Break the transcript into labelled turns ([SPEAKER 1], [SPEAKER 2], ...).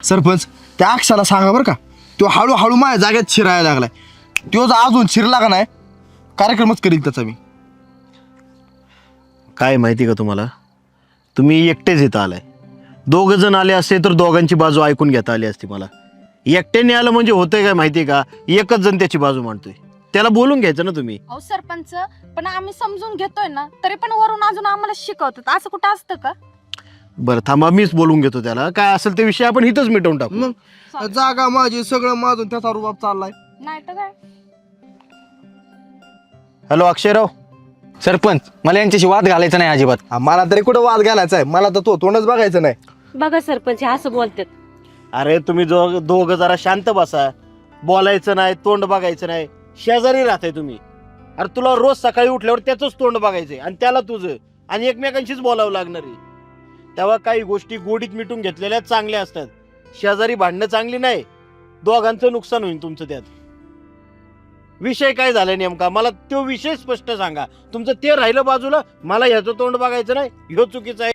[SPEAKER 1] सरपंच त्या अक्षाला सांगा बरं का, तो हळूहळू माझ्या जागेत शिरायला लागलाय. तो जर अजून शिरला का नाही कार्यक्रमच करील त्याचा मी.
[SPEAKER 2] काय माहिती का तुम्हाला, तुम्ही एकटेच इथं आलाय. 2 जण आले असते तर दोघांची बाजू ऐकून घेता आली असती. मला एकट्याने आलं म्हणजे होतंय काय माहिती का, एकच जण त्याची बाजू मांडतोय. त्याला बोलून घ्यायचं ना तुम्ही.
[SPEAKER 3] अहो सरपंच, पण आम्ही समजून घेतोय ना, तरी पण वरून अजून आम्हाला शिकवतात. असं कुठं असतं का?
[SPEAKER 2] बरं थांबा, मीच बोलून घेतो त्याला. काय असेल ते विषय आपण इथंच मिटवून टाकू.
[SPEAKER 1] मग जागा माझी, सगळं माझून त्याचा रुबाब चाललाय.
[SPEAKER 3] नाही तर काय.
[SPEAKER 2] हॅलो अक्षयराव.
[SPEAKER 4] सरपंच, मला यांच्याशी वाद घालायचा नाही अजिबात.
[SPEAKER 1] मला तरी कुठं वाद घालायचा आहे, मला तर तो तोंडच बघायचं नाही.
[SPEAKER 5] बघा सरपंच, हे असं बोलतात.
[SPEAKER 2] अरे तुम्ही दोघं जरा शांत बसा. बोलायचं नाही, तोंड बघायचं नाही. शेजारी राहताय तुम्ही. अरे तुला रोज सकाळी उठल्यावर त्याचंच तोंड बघायचंय आणि त्याला तुझं, आणि एकमेकांशीच बोलावं लागणार आहे. तेव्हा काही गोष्टी गोडीत मिटून घेतलेल्या चांगल्या असतात. शेजारी भांडणं चांगली नाही, दोघांचं नुकसान होईल तुमचं. त्यात विषय काय झालाय नेमका, मला तो विषय स्पष्ट सांगा. तुमचं ते राहिलं बाजूला, मला ह्याचं तोंड बघायचं नाही, ह्यो चुकीचं आहे.